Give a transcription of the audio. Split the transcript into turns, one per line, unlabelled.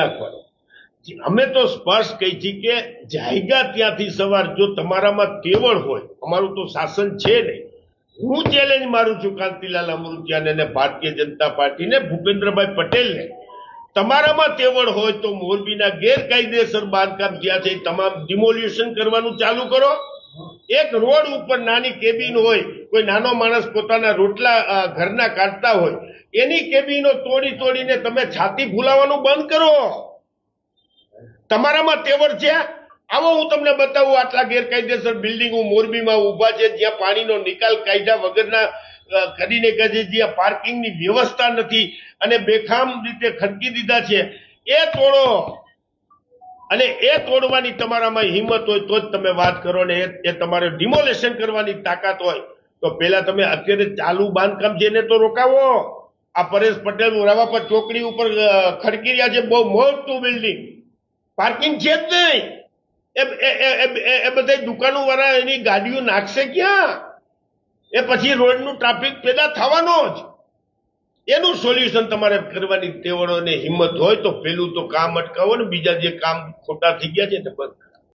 નાખવાનો। અમે તો સ્પષ્ટ કહી છીએ કે જાયગા ત્યાંથી સવાર જો તમારામાં તેવડ હોય, અમારું તો શાસન છે નહીં। હું ચેલેન્જ મારું છું કાંતિલાલ અમૃતિયાને ને ભારતીય જનતા પાર્ટીને, ભૂપેન્દ્રભાઈ પટેલને, તમારામાં તેવડ હોય તો મોરબીના ગેરકાયદેસર બાંધકામ જ્યાં છે તમામ ડિમોલ્યુશન કરવાનું ચાલુ કરો। એક રોડ ઉપર નાની કેબિન હોય, કોઈ નાનો માણસ પોતાના રોટલા ઘરના કાઢતા હોય, એની કેબિનો તોડી તોડીને તમે છાતી ફૂલાવાનું બંધ કરો। તમારામાં તેવડ છે? આવો હું તમને બતાવું। આટલા ગેરકાયદેસર બિલ્ડિંગો મોરબીમાં ઉભા છે, જ્યાં પાણીનો નિકાલ કાયદા વગરના કરીને કહે છે, જ્યાં પાર્કિંગની વ્યવસ્થા નથી અને બેખામ રીતે ખડકી દીધા છે, એ તોડો। અને એ તોડવાની તમારામાં હિંમત હોય તો જ તમે વાત કરો ને એ તમારે ડિમોલેશન કરવાની તાકાત હોય તો પહેલા તમે અત્યારે ચાલુ બાંધકામ છે એને તો રોકાવો। આ પરેશ પટેલ રાવાપર ચોકડી ઉપર ખડકી રહ્યા છે, બહુ મોટું બિલ્ડિંગ, પાર્કિંગ છે જ નહીં। એ બધા દુકાનો વાળા એની ગાડીઓ નાખશે ક્યાં? એ પછી રોડનું ટ્રાફિક પેદા થવાનો જ। એનું સોલ્યુશન તમારે કરવાની તેવડો ને હિંમત હોય તો પેલું તો કામ અટકાવો ને બીજા જે કામ ખોટા થઈ ગયા છે ને બંધ